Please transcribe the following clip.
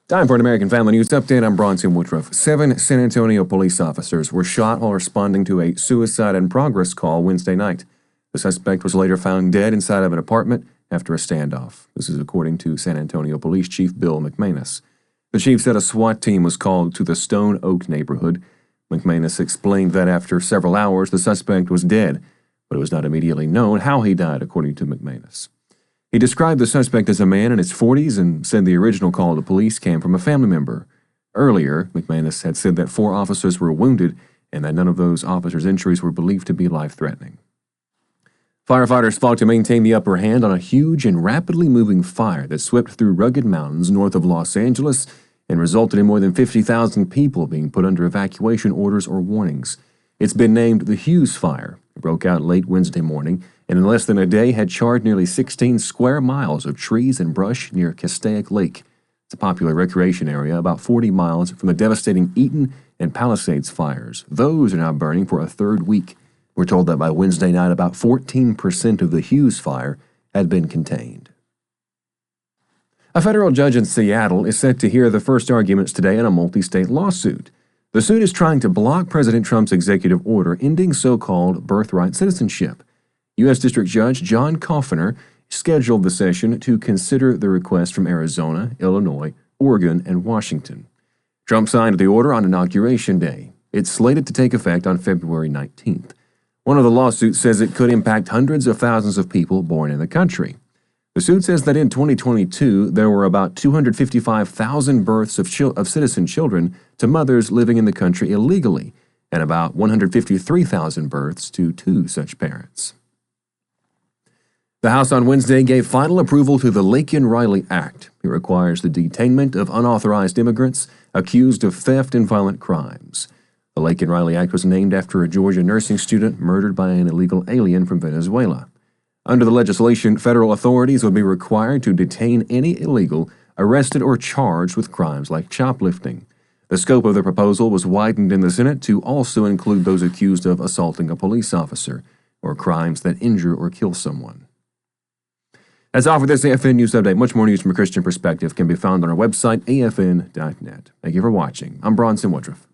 Time for an American Family News Update. I'm Bronson Woodruff. 7 San Antonio police officers were shot while responding to a suicide-in-progress call Wednesday night. The suspect was later found dead inside of an apartment after a standoff. This is according to San Antonio Police Chief Bill McManus. The chief said a SWAT team was called to the Stone Oak neighborhood. McManus explained that after several hours, the suspect was dead, but it was not immediately known how he died, according to McManus. He described the suspect as a man in his 40s and said the original call to police came from a family member. Earlier, McManus had said that 4 officers were wounded and that none of those officers' injuries were believed to be life-threatening. Firefighters fought to maintain the upper hand on a huge and rapidly moving fire that swept through rugged mountains north of Los Angeles and resulted in more than 50,000 people being put under evacuation orders or warnings. It's been named the Hughes Fire. It broke out late Wednesday morning and in less than a day had charred nearly 16 square miles of trees and brush near Castaic Lake. It's a popular recreation area about 40 miles from the devastating Eaton and Palisades fires. Those are now burning for a third week. We're told that by Wednesday night, about 14% of the Hughes fire had been contained. A federal judge in Seattle is set to hear the first arguments today in a multi-state lawsuit. The suit is trying to block President Trump's executive order ending so-called birthright citizenship. U.S. District Judge John Coffiner scheduled the session to consider the request from Arizona, Illinois, Oregon, and Washington. Trump signed the order on Inauguration Day. It's slated to take effect on February 19th. One of the lawsuits says it could impact hundreds of thousands of people born in the country. The suit says that in 2022, there were about 255,000 births of citizen children to mothers living in the country illegally, and about 153,000 births to 2 such parents. The House on Wednesday gave final approval to the Laken Riley Act. It requires the detainment of unauthorized immigrants accused of theft and violent crimes. The Laken Riley Act was named after a Georgia nursing student murdered by an illegal alien from Venezuela. Under the legislation, federal authorities would be required to detain any illegal arrested or charged with crimes like shoplifting. The scope of the proposal was widened in the Senate to also include those accused of assaulting a police officer or crimes that injure or kill someone. That's all for this AFN News Update. Much more news from a Christian perspective can be found on our website, afn.net. Thank you for watching. I'm Bronson Woodruff.